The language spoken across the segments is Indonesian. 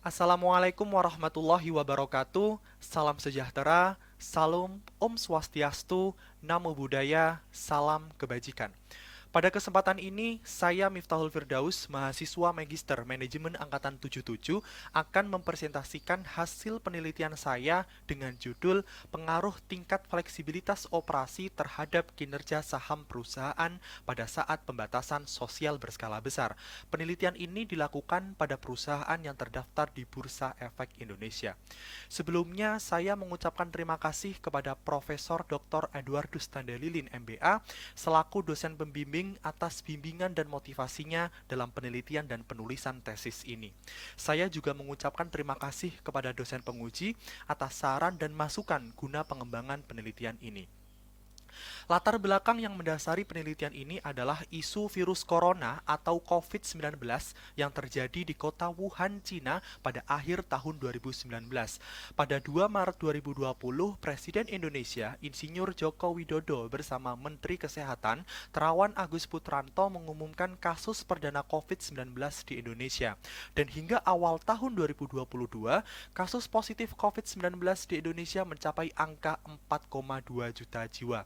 Assalamualaikum warahmatullahi wabarakatuh. Salam sejahtera, salam Om Swastiastu, Namo Buddhaya, salam kebajikan. Pada kesempatan ini, saya Miftahul Firdaus, mahasiswa Magister Manajemen Angkatan 77, akan mempresentasikan hasil penelitian saya dengan judul Pengaruh Tingkat Fleksibilitas Operasi Terhadap Kinerja Saham Perusahaan pada saat Pembatasan Sosial Berskala Besar. Penelitian ini dilakukan pada perusahaan yang terdaftar di Bursa Efek Indonesia. Sebelumnya, saya mengucapkan terima kasih kepada Profesor Dr. Eduardus Tandelilin, MBA, selaku dosen pembimbing atas bimbingan dan motivasinya dalam penelitian dan penulisan tesis ini. Saya juga mengucapkan terima kasih kepada dosen penguji atas saran dan masukan guna pengembangan penelitian ini. Latar belakang yang mendasari penelitian ini adalah isu virus corona atau COVID-19 yang terjadi di kota Wuhan, Cina pada akhir tahun 2019. Pada 2 Maret 2020, Presiden Indonesia, Insinyur Joko Widodo bersama Menteri Kesehatan, Terawan Agus Putranto mengumumkan kasus perdana COVID-19 di Indonesia. Dan hingga awal tahun 2022, kasus positif COVID-19 di Indonesia mencapai angka 4,2 juta jiwa.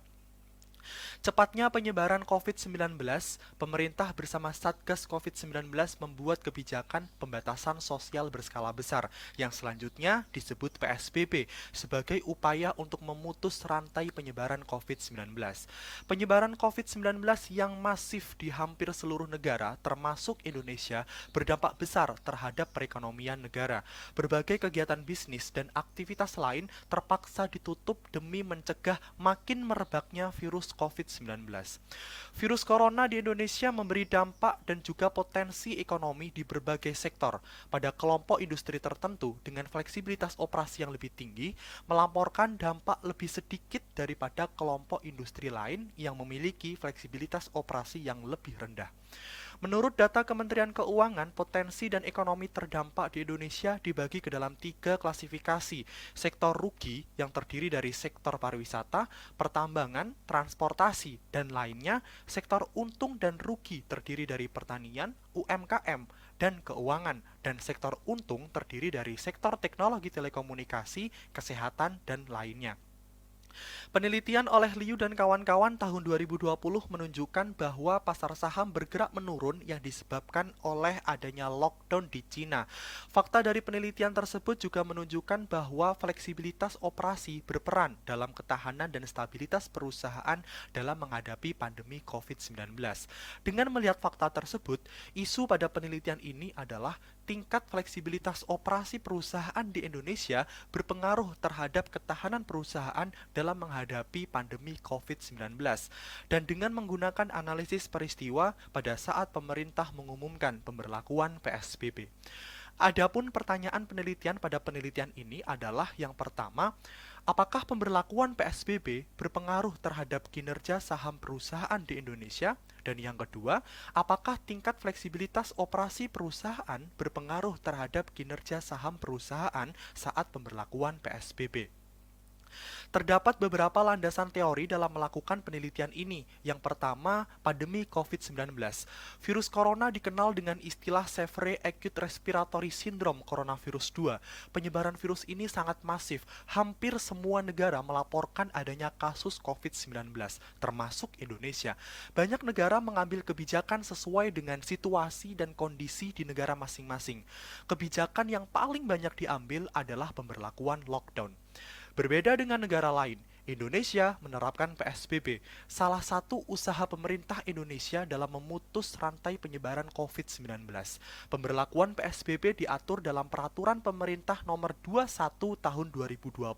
Cepatnya penyebaran COVID-19, pemerintah bersama Satgas COVID-19 membuat kebijakan pembatasan sosial berskala besar yang selanjutnya disebut PSBB sebagai upaya untuk memutus rantai penyebaran COVID-19. Penyebaran COVID-19 yang masif di hampir seluruh negara, termasuk Indonesia, berdampak besar terhadap perekonomian negara. Berbagai kegiatan bisnis dan aktivitas lain terpaksa ditutup demi mencegah makin merebaknya virus COVID-19. Virus corona di Indonesia memberi dampak dan juga potensi ekonomi di berbagai sektor. Pada kelompok industri tertentu dengan fleksibilitas operasi yang lebih tinggi, melaporkan dampak lebih sedikit daripada kelompok industri lain yang memiliki fleksibilitas operasi yang lebih rendah. Menurut data Kementerian Keuangan, potensi dan ekonomi terdampak di Indonesia dibagi ke dalam 3 klasifikasi. Sektor rugi yang terdiri dari sektor pariwisata, pertambangan, transportasi, dan lainnya. Sektor untung dan rugi terdiri dari pertanian, UMKM, dan keuangan. Dan sektor untung terdiri dari sektor teknologi telekomunikasi, kesehatan, dan lainnya. Penelitian oleh Liu dan kawan-kawan tahun 2020 menunjukkan bahwa pasar saham bergerak menurun yang disebabkan oleh adanya lockdown di Cina. Fakta dari penelitian tersebut juga menunjukkan bahwa fleksibilitas operasi berperan dalam ketahanan dan stabilitas perusahaan dalam menghadapi pandemi COVID-19. Dengan melihat fakta tersebut, isu pada penelitian ini adalah tingkat fleksibilitas operasi perusahaan di Indonesia berpengaruh terhadap ketahanan perusahaan dalam menghadapi pandemi COVID-19 dan dengan menggunakan analisis peristiwa pada saat pemerintah mengumumkan pemberlakuan PSBB. Adapun pertanyaan penelitian pada penelitian ini adalah yang pertama, apakah pemberlakuan PSBB berpengaruh terhadap kinerja saham perusahaan di Indonesia? Dan yang kedua, apakah tingkat fleksibilitas operasi perusahaan berpengaruh terhadap kinerja saham perusahaan saat pemberlakuan PSBB? Terdapat beberapa landasan teori dalam melakukan penelitian ini. Yang pertama, pandemi COVID-19. Virus corona dikenal dengan istilah Severe Acute Respiratory Syndrome coronavirus 2. Penyebaran virus ini sangat masif. Hampir semua negara melaporkan adanya kasus COVID-19, termasuk Indonesia. Banyak negara mengambil kebijakan sesuai dengan situasi dan kondisi di negara masing-masing. Kebijakan yang paling banyak diambil adalah pemberlakuan lockdown. Berbeda dengan negara lain, Indonesia menerapkan PSBB, salah satu usaha pemerintah Indonesia dalam memutus rantai penyebaran COVID-19. Pemberlakuan PSBB diatur dalam Peraturan Pemerintah Nomor 21 Tahun 2020.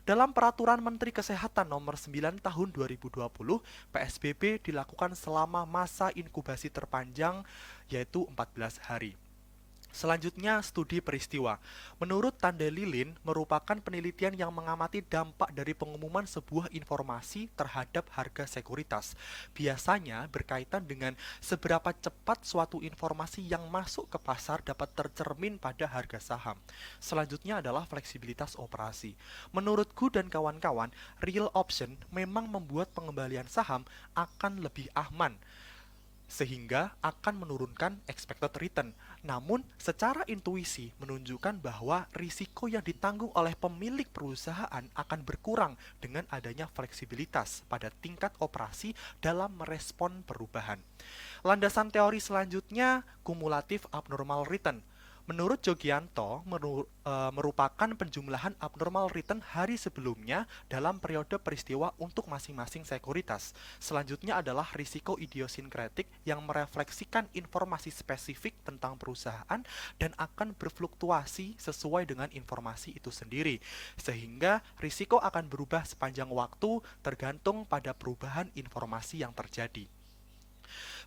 Dalam Peraturan Menteri Kesehatan Nomor 9 Tahun 2020, PSBB dilakukan selama masa inkubasi terpanjang, yaitu 14 hari. Selanjutnya, studi peristiwa. Menurut Tandelilin, merupakan penelitian yang mengamati dampak dari pengumuman sebuah informasi terhadap harga sekuritas. Biasanya berkaitan dengan seberapa cepat suatu informasi yang masuk ke pasar dapat tercermin pada harga saham. Selanjutnya adalah fleksibilitas operasi. Menurut Gu dan kawan-kawan, real option memang membuat pengembalian saham akan lebih aman. sehingga akan menurunkan expected return. Namun, secara intuisi menunjukkan bahwa risiko yang ditanggung oleh pemilik perusahaan akan berkurang dengan adanya fleksibilitas pada tingkat operasi dalam merespon perubahan. Landasan teori selanjutnya, kumulatif abnormal return. Menurut Jogianto, merupakan penjumlahan abnormal return hari sebelumnya dalam periode peristiwa untuk masing-masing sekuritas. Selanjutnya adalah risiko idiosinkretik yang merefleksikan informasi spesifik tentang perusahaan dan akan berfluktuasi sesuai dengan informasi itu sendiri, sehingga risiko akan berubah sepanjang waktu tergantung pada perubahan informasi yang terjadi.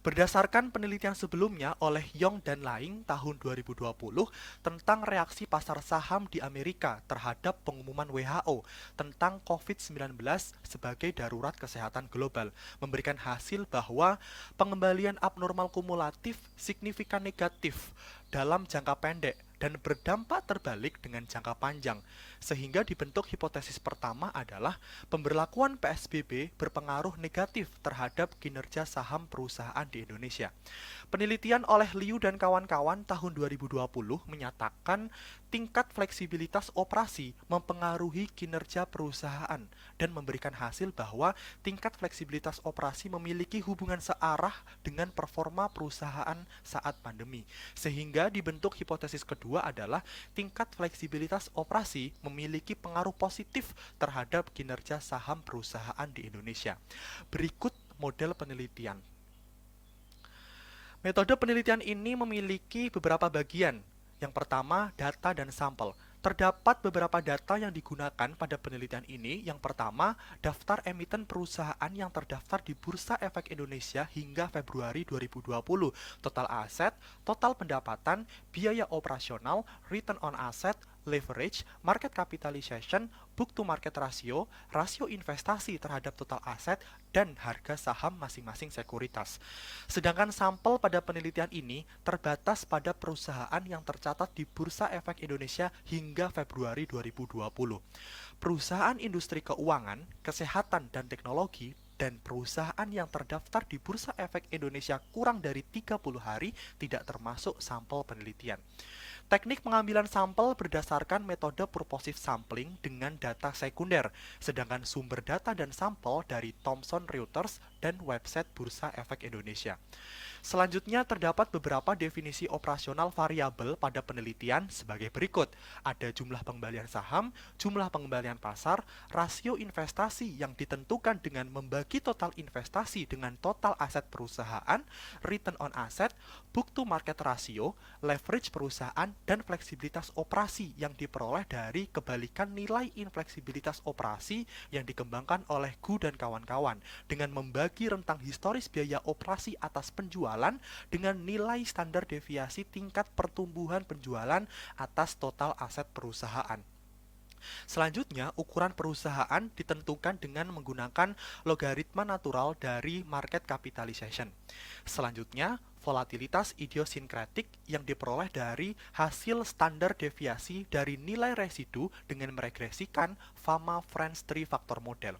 Berdasarkan penelitian sebelumnya oleh Yong dan Laing tahun 2020 tentang reaksi pasar saham di Amerika terhadap pengumuman WHO tentang COVID-19 sebagai darurat kesehatan global, memberikan hasil bahwa pengembalian abnormal kumulatif signifikan negatif dalam jangka pendek dan berdampak terbalik dengan jangka panjang, sehingga dibentuk hipotesis pertama adalah pemberlakuan PSBB berpengaruh negatif terhadap kinerja saham perusahaan di Indonesia. Penelitian oleh Liu dan kawan-kawan tahun 2020 menyatakan tingkat fleksibilitas operasi mempengaruhi kinerja perusahaan dan memberikan hasil bahwa tingkat fleksibilitas operasi memiliki hubungan searah dengan performa perusahaan saat pandemi, sehingga dibentuk hipotesis kedua adalah tingkat fleksibilitas operasi memiliki pengaruh positif terhadap kinerja saham perusahaan di Indonesia. Berikut model penelitian. Metode penelitian ini memiliki beberapa bagian. Yang pertama, data dan sampel. Terdapat beberapa data yang digunakan pada penelitian ini. Yang pertama, daftar emiten perusahaan yang terdaftar di Bursa Efek Indonesia hingga Februari 2020, total aset, total pendapatan, biaya operasional, return on asset, leverage, market capitalization, book to market ratio, rasio investasi terhadap total aset, dan harga saham masing-masing sekuritas. Sedangkan sampel pada penelitian ini terbatas pada perusahaan yang tercatat di Bursa Efek Indonesia hingga Februari 2020. Perusahaan industri keuangan, kesehatan, dan teknologi dan perusahaan yang terdaftar di Bursa Efek Indonesia kurang dari 30 hari tidak termasuk sampel penelitian. Teknik pengambilan sampel berdasarkan metode purposive sampling dengan data sekunder, sedangkan sumber data dan sampel dari Thomson Reuters dan website Bursa Efek Indonesia. Selanjutnya terdapat beberapa definisi operasional variabel pada penelitian sebagai berikut. Ada jumlah pengembalian saham, jumlah pengembalian pasar, rasio investasi yang ditentukan dengan membagi total investasi dengan total aset perusahaan, return on asset, book to market ratio, leverage perusahaan, dan fleksibilitas operasi yang diperoleh dari kebalikan nilai infleksibilitas operasi yang dikembangkan oleh Gu dan kawan-kawan dengan membagi rentang historis biaya operasi atas penjualan dengan nilai standar deviasi tingkat pertumbuhan penjualan atas total aset perusahaan. Selanjutnya, ukuran perusahaan ditentukan dengan menggunakan logaritma natural dari market capitalization. Selanjutnya, volatilitas idiosinkretik yang diperoleh dari hasil standar deviasi dari nilai residu dengan meregresikan Fama-Friends 3 factor model.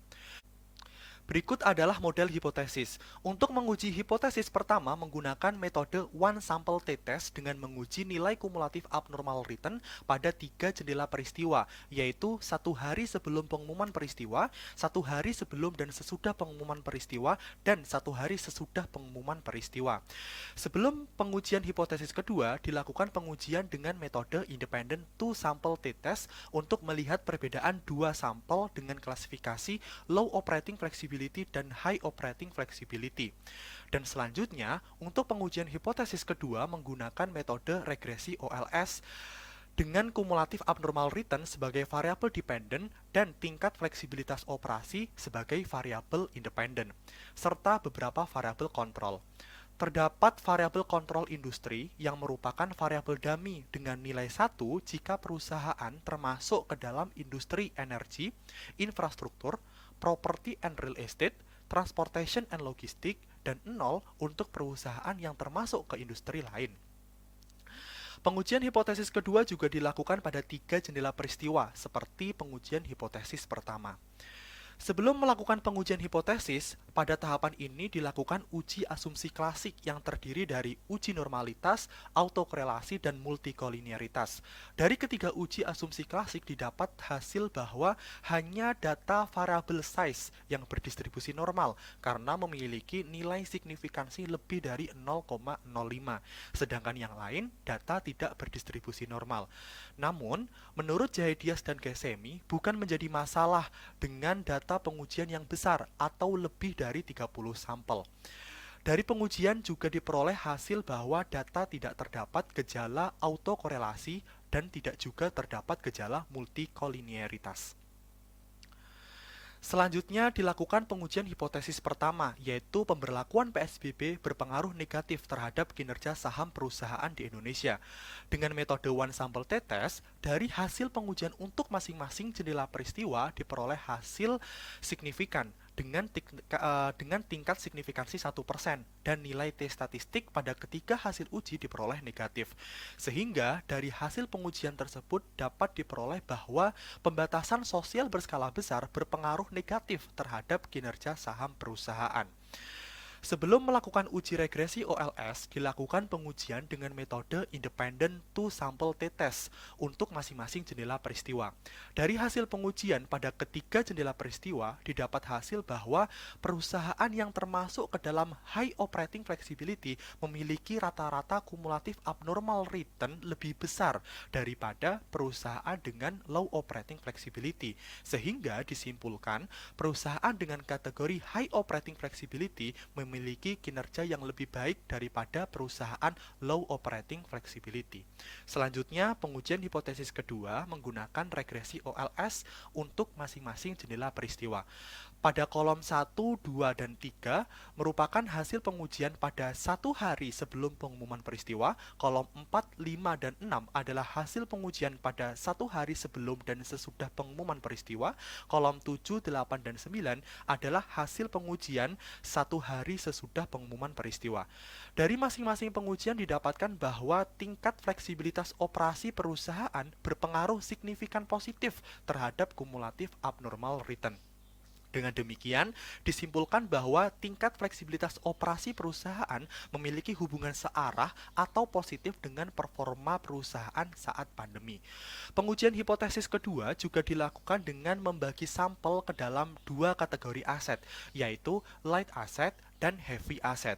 Berikut adalah model hipotesis. Untuk menguji hipotesis pertama menggunakan metode one sample t-test dengan menguji nilai kumulatif abnormal return pada 3 jendela peristiwa, yaitu 1 hari sebelum pengumuman peristiwa, 1 hari sebelum dan sesudah pengumuman peristiwa, dan 1 hari sesudah pengumuman peristiwa. Sebelum pengujian hipotesis kedua, dilakukan pengujian dengan metode independent two sample t-test untuk melihat perbedaan 2 sampel dengan klasifikasi low operating flexibility dan high operating flexibility. Dan selanjutnya, untuk pengujian hipotesis kedua menggunakan metode regresi OLS dengan kumulatif abnormal return sebagai variabel dependent dan tingkat fleksibilitas operasi sebagai variabel independent, serta beberapa variabel kontrol. Terdapat variabel kontrol industri yang merupakan variabel dummy dengan nilai 1 jika perusahaan termasuk ke dalam industri energi, infrastruktur, property and real estate, transportation and logistik, dan 0 untuk perusahaan yang termasuk ke industri lain. Pengujian hipotesis kedua juga dilakukan pada 3 jendela peristiwa, seperti pengujian hipotesis pertama. Sebelum melakukan pengujian hipotesis, Pada tahapan ini dilakukan uji asumsi klasik yang terdiri dari uji normalitas, autokorelasi, dan multikolinearitas. Dari ketiga uji asumsi klasik didapat hasil bahwa hanya data variable size yang berdistribusi normal karena memiliki nilai signifikansi lebih dari 0,05, sedangkan yang lain data tidak berdistribusi normal. Namun, menurut Jahidias dan Gesemi, bukan menjadi masalah dengan data pengujian yang besar atau lebih dari 30 sampel. Dari pengujian juga diperoleh hasil bahwa data tidak terdapat gejala autokorelasi dan tidak juga terdapat gejala multikolinearitas. Selanjutnya dilakukan pengujian hipotesis pertama, yaitu pemberlakuan PSBB berpengaruh negatif terhadap kinerja saham perusahaan di Indonesia. Dengan metode one sample tetes, dari hasil pengujian untuk masing-masing jendela peristiwa diperoleh hasil signifikan dengan tingkat signifikansi 1% dan nilai T statistik pada ketiga hasil uji diperoleh negatif. Sehingga dari hasil pengujian tersebut dapat diperoleh bahwa pembatasan sosial berskala besar berpengaruh negatif terhadap kinerja saham perusahaan. Sebelum melakukan uji regresi OLS, dilakukan pengujian dengan metode independent two sample t-test untuk masing-masing jendela peristiwa. Dari hasil pengujian pada ketiga jendela peristiwa, didapat hasil bahwa perusahaan yang termasuk ke dalam high operating flexibility memiliki rata-rata kumulatif abnormal return lebih besar daripada perusahaan dengan low operating flexibility. Sehingga disimpulkan, perusahaan dengan kategori high operating flexibility memiliki kinerja yang lebih baik daripada perusahaan low operating flexibility. Selanjutnya, pengujian hipotesis kedua menggunakan regresi OLS untuk masing-masing jendela peristiwa. Pada kolom 1, 2, dan 3 merupakan hasil pengujian pada 1 hari sebelum pengumuman peristiwa. Kolom 4, 5, dan 6 adalah hasil pengujian pada 1 hari sebelum dan sesudah pengumuman peristiwa. Kolom 7, 8, dan 9 adalah hasil pengujian 1 hari sesudah pengumuman peristiwa. Dari masing-masing pengujian didapatkan bahwa tingkat fleksibilitas operasi perusahaan berpengaruh signifikan positif terhadap kumulatif abnormal return. Dengan demikian, disimpulkan bahwa tingkat fleksibilitas operasi perusahaan memiliki hubungan searah atau positif dengan performa perusahaan saat pandemi. Pengujian hipotesis kedua juga dilakukan dengan membagi sampel ke dalam dua kategori aset, yaitu light asset dan heavy asset.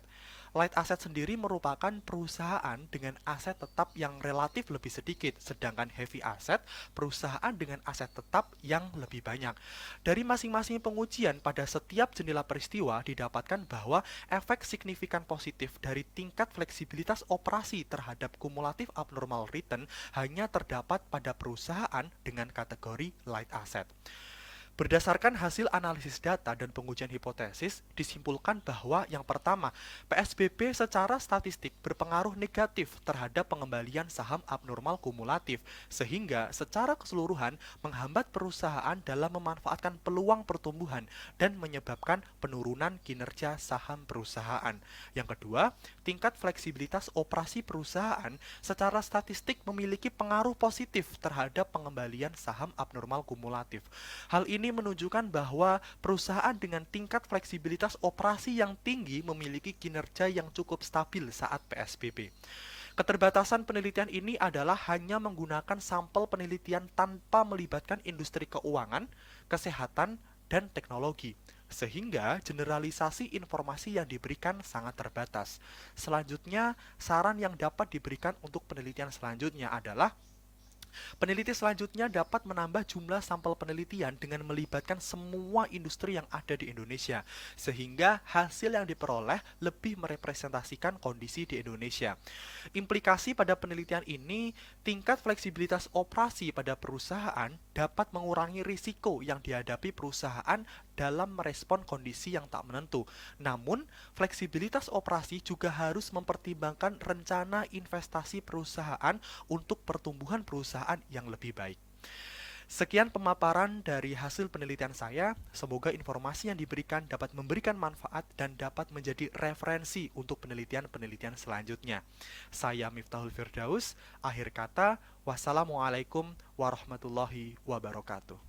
Light asset sendiri merupakan perusahaan dengan aset tetap yang relatif lebih sedikit, sedangkan heavy asset perusahaan dengan aset tetap yang lebih banyak. Dari masing-masing pengujian pada setiap jendela peristiwa didapatkan bahwa efek signifikan positif dari tingkat fleksibilitas operasi terhadap kumulatif abnormal return hanya terdapat pada perusahaan dengan kategori light asset. Berdasarkan hasil analisis data dan pengujian hipotesis, disimpulkan bahwa yang pertama, PSBB secara statistik berpengaruh negatif terhadap pengembalian saham abnormal kumulatif, sehingga secara keseluruhan menghambat perusahaan dalam memanfaatkan peluang pertumbuhan dan menyebabkan penurunan kinerja saham perusahaan. Yang kedua, tingkat fleksibilitas operasi perusahaan secara statistik memiliki pengaruh positif terhadap pengembalian saham abnormal kumulatif. Hal ini menunjukkan bahwa perusahaan dengan tingkat fleksibilitas operasi yang tinggi memiliki kinerja yang cukup stabil saat PSBB. Keterbatasan penelitian ini adalah hanya menggunakan sampel penelitian tanpa melibatkan industri keuangan, kesehatan, dan teknologi, sehingga generalisasi informasi yang diberikan sangat terbatas. Selanjutnya, saran yang dapat diberikan untuk penelitian selanjutnya adalah peneliti selanjutnya dapat menambah jumlah sampel penelitian dengan melibatkan semua industri yang ada di Indonesia, sehingga hasil yang diperoleh lebih merepresentasikan kondisi di Indonesia. Implikasi pada penelitian ini, tingkat fleksibilitas operasi pada perusahaan dapat mengurangi risiko yang dihadapi perusahaan dalam merespon kondisi yang tak menentu. Namun, fleksibilitas operasi juga harus mempertimbangkan rencana investasi perusahaan untuk pertumbuhan perusahaan yang lebih baik. Sekian pemaparan dari hasil penelitian saya. Semoga informasi yang diberikan dapat memberikan manfaat dan dapat menjadi referensi untuk penelitian-penelitian selanjutnya. Saya Miftahul Firdaus. Akhir kata, wassalamualaikum warahmatullahi wabarakatuh.